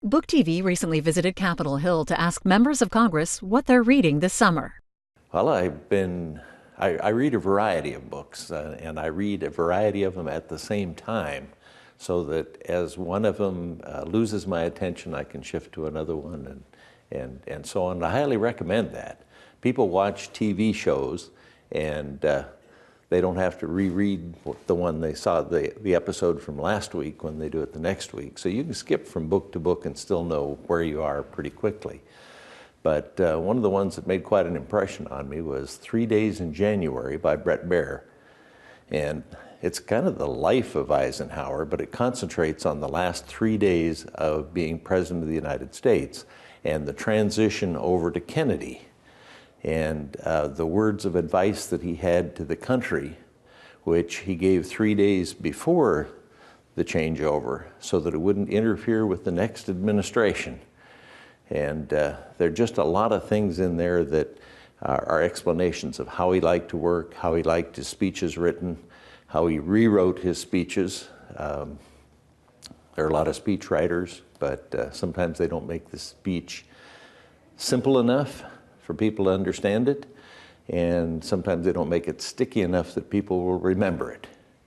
BookTV recently visited Capitol Hill to ask members of Congress what they're reading this summer. Well, I read a variety of books, and I read a variety of them at the same time, so that as one of them loses my attention, I can shift to another one, and so on. I highly recommend that. People watch TV shows, and they don't have to reread the one they saw, the episode from last week when they do it the next week. So you can skip from book to book and still know where you are pretty quickly. But one of the ones that made quite an impression on me was 3 Days in January by Bret Baier. And it's kind of the life of Eisenhower, but it concentrates on the last 3 days of being President of the United States and the transition over to Kennedy, and the words of advice that he had to the country, which he gave 3 days before the changeover so that it wouldn't interfere with the next administration. And there are just a lot of things in there that are explanations of how he liked to work, how he liked his speeches written, how he rewrote his speeches. There are a lot of speech writers, but sometimes they don't make the speech simple enough for people to understand it, and sometimes they don't make it sticky enough that people will remember it.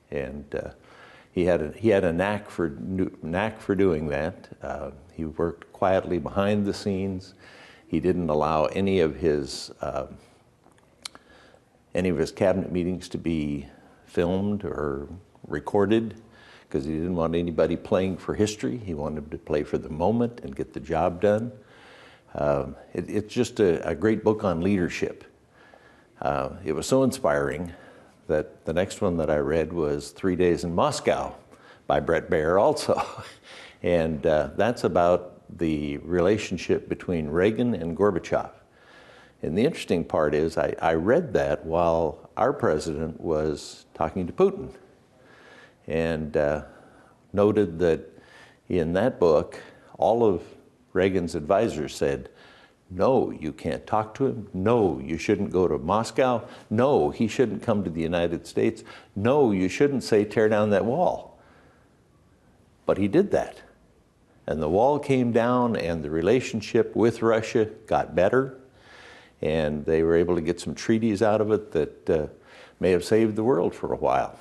And he had a knack for doing that. He worked quietly behind the scenes. He didn't allow any of his cabinet meetings to be filmed or recorded, because he didn't want anybody playing for history. He wanted to play for the moment and get the job done. It's just a great book on leadership. It was so inspiring that the next one that I read was 3 Days in Moscow by Bret Baier also. And that's about the relationship between Reagan and Gorbachev. And the interesting part is I read that while our president was talking to Putin, and noted that in that book, all of Reagan's advisors said, no, you can't talk to him. No, you shouldn't go to Moscow. No, he shouldn't come to the United States. No, you shouldn't say tear down that wall. But he did that. And the wall came down, and the relationship with Russia got better, and they were able to get some treaties out of it that may have saved the world for a while.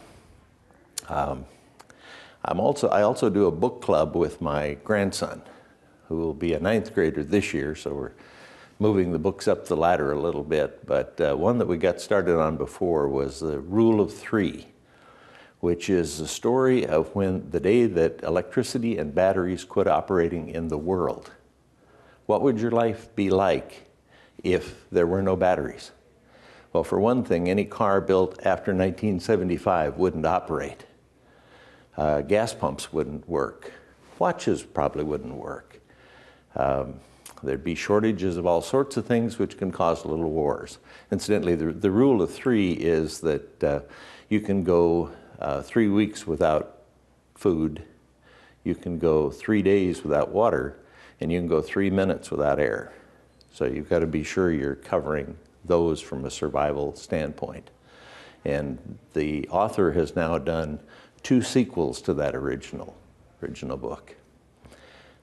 I also do a book club with my grandson, who will be a 9th grader this year, so we're moving the books up the ladder a little bit. But one that we got started on before was the Rule of Three, which is the story of the day that electricity and batteries quit operating in the world. What would your life be like if there were no batteries? Well, for one thing, any car built after 1975 wouldn't operate. Gas pumps wouldn't work. Watches probably wouldn't work. There'd be shortages of all sorts of things, which can cause little wars. Incidentally, the rule of three is that you can go 3 weeks without food, you can go 3 days without water, and you can go 3 minutes without air. So you've got to be sure you're covering those from a survival standpoint. And the author has now done 2 sequels to that original book.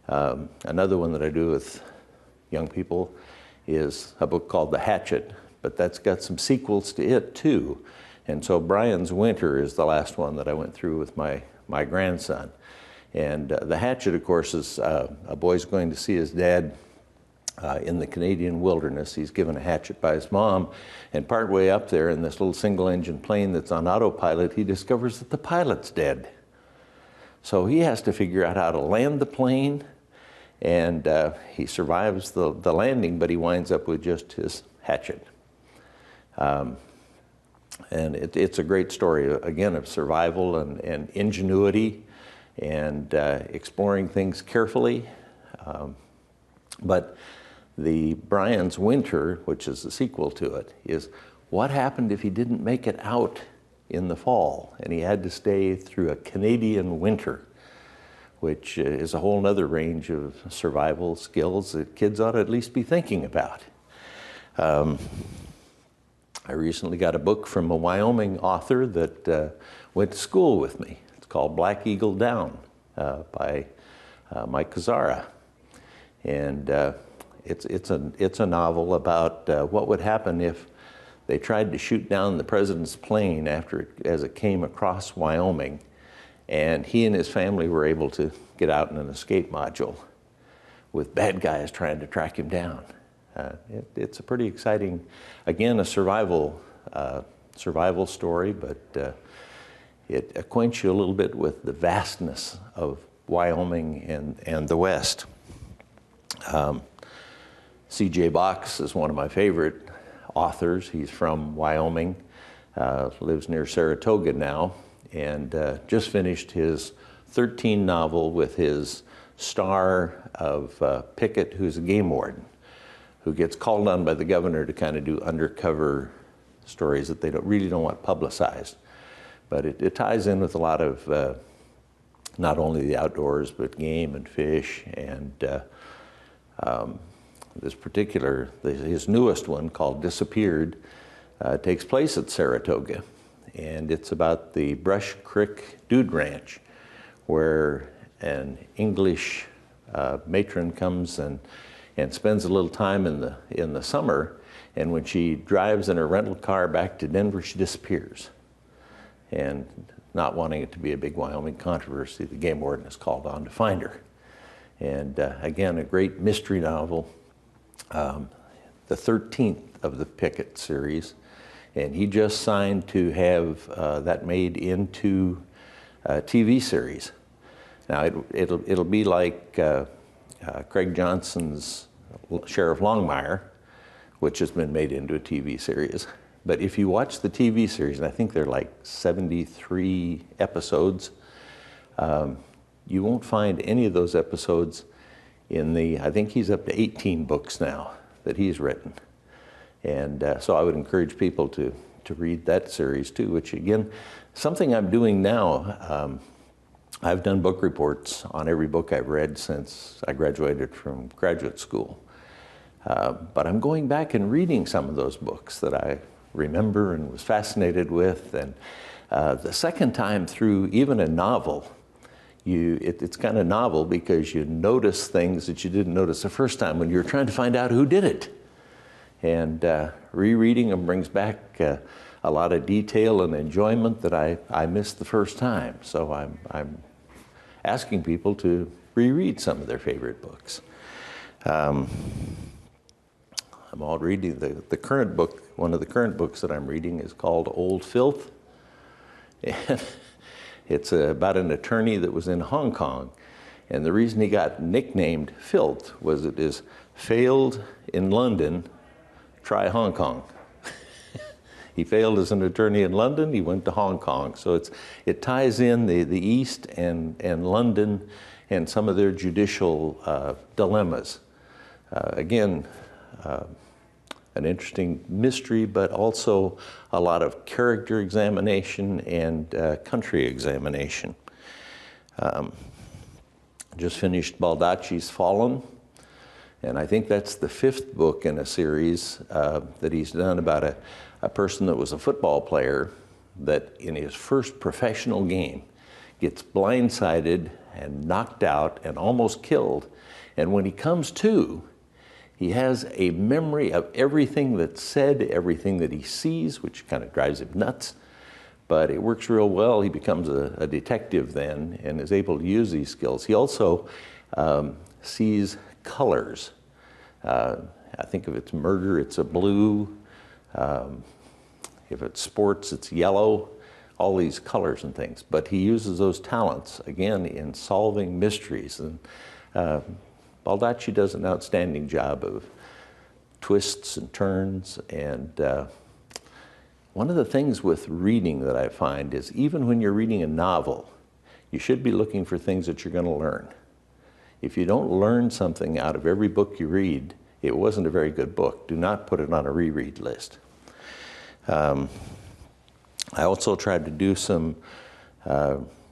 Another one that I do with young people is a book called The Hatchet, but that's got some sequels to it too. And so Bryans Winter is the last one that I went through with my grandson. And The Hatchet, of course, is a boy's going to see his dad in the Canadian wilderness. He's given a hatchet by his mom, and partway up there in this little single-engine plane that's on autopilot, he discovers that the pilot's dead. So he has to figure out how to land the plane, and he survives the landing, but he winds up with just his hatchet. And it's a great story, again, of survival and ingenuity and exploring things carefully. But the Bryans Winter, which is the sequel to it, is what happened if he didn't make it out in the fall and he had to stay through a Canadian winter, which is a whole other range of survival skills that kids ought to at least be thinking about. I recently got a book from a Wyoming author that went to school with me. It's called Black Eagle Down by Mike Kazara. And it's a novel about what would happen if they tried to shoot down the president's plane as it came across Wyoming, and he and his family were able to get out in an escape module with bad guys trying to track him down. It's a pretty exciting, again, a survival story, but it acquaints you a little bit with the vastness of Wyoming and the West. C.J. Box is one of my favorite authors. He's from Wyoming, lives near Saratoga now, and just finished his 13th novel with his star of Pickett, who's a game warden, who gets called on by the governor to kind of do undercover stories that they really don't want publicized. But it ties in with a lot of not only the outdoors, but game and fish. And this particular, his newest one called Disappeared, takes place at Saratoga. And it's about the Brush Creek Dude Ranch, where an English matron comes and spends a little time in the summer, and when she drives in her rental car back to Denver, she disappears. And not wanting it to be a big Wyoming controversy, the game warden is called on to find her. And again, a great mystery novel, the 13th of the Pickett series, and he just signed to have that made into a TV series. Now it'll be like Craig Johnson's Sheriff Longmire, which has been made into a TV series. But if you watch the TV series, and I think they're like 73 episodes, you won't find any of those episodes in I think he's up to 18 books now that he's written. And so I would encourage people to read that series too, which again, something I'm doing now. I've done book reports on every book I've read since I graduated from graduate school. But I'm going back and reading some of those books that I remember and was fascinated with. And the second time through even a novel, it's kind of novel because you notice things that you didn't notice the first time when you were trying to find out who did it. And rereading them brings back a lot of detail and enjoyment that I missed the first time. So I'm asking people to reread some of their favorite books. I'm all reading the current book. One of the current books that I'm reading is called Old Filth. And it's about an attorney that was in Hong Kong. And the reason he got nicknamed Filth was it is failed in London, try Hong Kong. He failed as an attorney in London, he went to Hong Kong. So it ties in the East and London and some of their judicial dilemmas. Again, an interesting mystery, but also a lot of character examination and country examination. Just finished Baldacci's Fallen, and I think that's the 5th book in a series that he's done about a person that was a football player that in his first professional game gets blindsided and knocked out and almost killed. And when he comes to, he has a memory of everything that's said, everything that he sees, which kind of drives him nuts. But it works real well. He becomes a detective then and is able to use these skills. He also sees colors. I think if it's murder, it's a blue. If it's sports, it's yellow. All these colors and things. But he uses those talents, again, in solving mysteries. And Baldacci does an outstanding job of twists and turns. And one of the things with reading that I find is even when you're reading a novel, you should be looking for things that you're going to learn. If you don't learn something out of every book you read, it wasn't a very good book. Do not put it on a reread list. I also tried to do some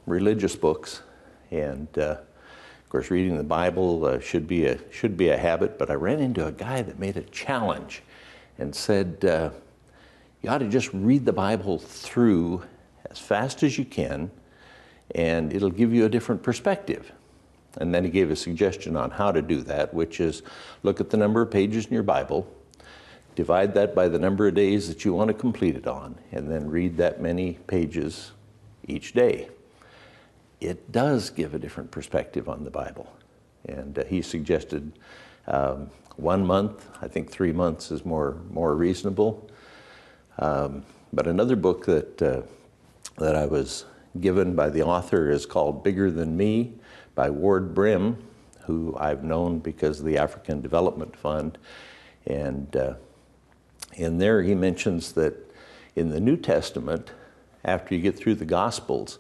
religious books, and of course reading the Bible should be a habit, but I ran into a guy that made a challenge and said, you ought to just read the Bible through as fast as you can, and it'll give you a different perspective. And then he gave a suggestion on how to do that, which is look at the number of pages in your Bible, divide that by the number of days that you want to complete it on, and then read that many pages each day. It does give a different perspective on the Bible. And he suggested 1 month. I think 3 months is more reasonable. But another book that I was given by the author is called Bigger Than Me by Ward Brim, who I've known because of the African Development Fund. And in there he mentions that in the New Testament, after you get through the Gospels,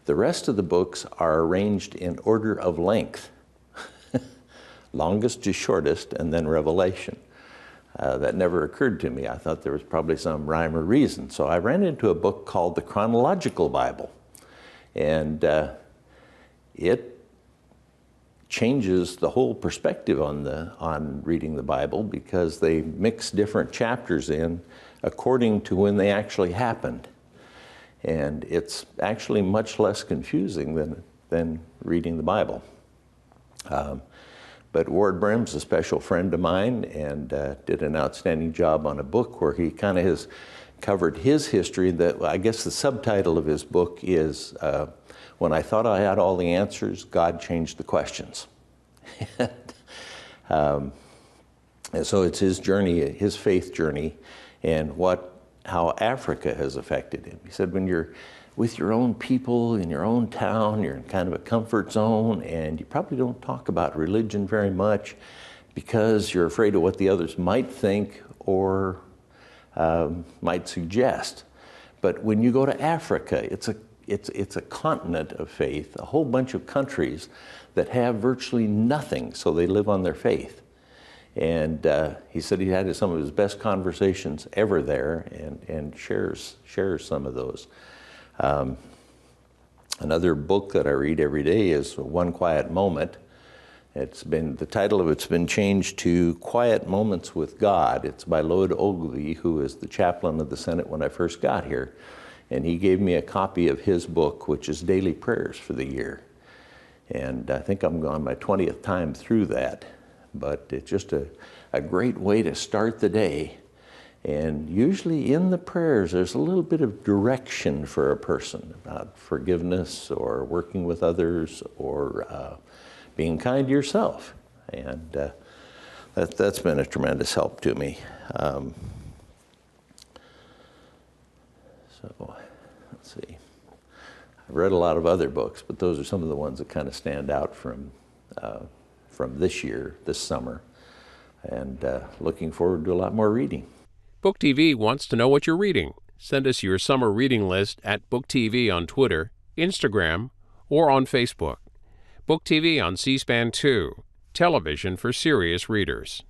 the rest of the books are arranged in order of length. Longest to shortest, and then Revelation. That never occurred to me. I thought there was probably some rhyme or reason. So I ran into a book called the Chronological Bible. And it changes the whole perspective on reading the Bible, because they mix different chapters in according to when they actually happened. And it's actually much less confusing than reading the Bible. But Ward Brim's a special friend of mine, and did an outstanding job on a book where he kind of has covered his history. That I guess the subtitle of his book is When I Thought I Had All the Answers, God Changed the Questions. And so it's his journey, his faith journey, and how Africa has affected him. He said, when you're with your own people in your own town, you're in kind of a comfort zone, and you probably don't talk about religion very much because you're afraid of what the others might think or might suggest. But when you go to Africa, it's a continent of faith, a whole bunch of countries that have virtually nothing, so they live on their faith. And he said he had some of his best conversations ever there, and shares some of those. Another book that I read every day is One Quiet Moment. The title of it's been changed to Quiet Moments with God. It's by Lloyd Ogilvie, who is the chaplain of the Senate when I first got here. And he gave me a copy of his book, which is Daily Prayers for the Year. And I think I'm on my 20th time through that. But it's just a great way to start the day. And usually in the prayers, there's a little bit of direction for a person about forgiveness or working with others or being kind to yourself. And that's been a tremendous help to me. So let's see. I've read a lot of other books, but those are some of the ones that kind of stand out from this year, this summer. And looking forward to a lot more reading. BookTV wants to know what you're reading. Send us your summer reading list at BookTV on Twitter, Instagram, or on Facebook. BookTV on C-SPAN 2, television for serious readers.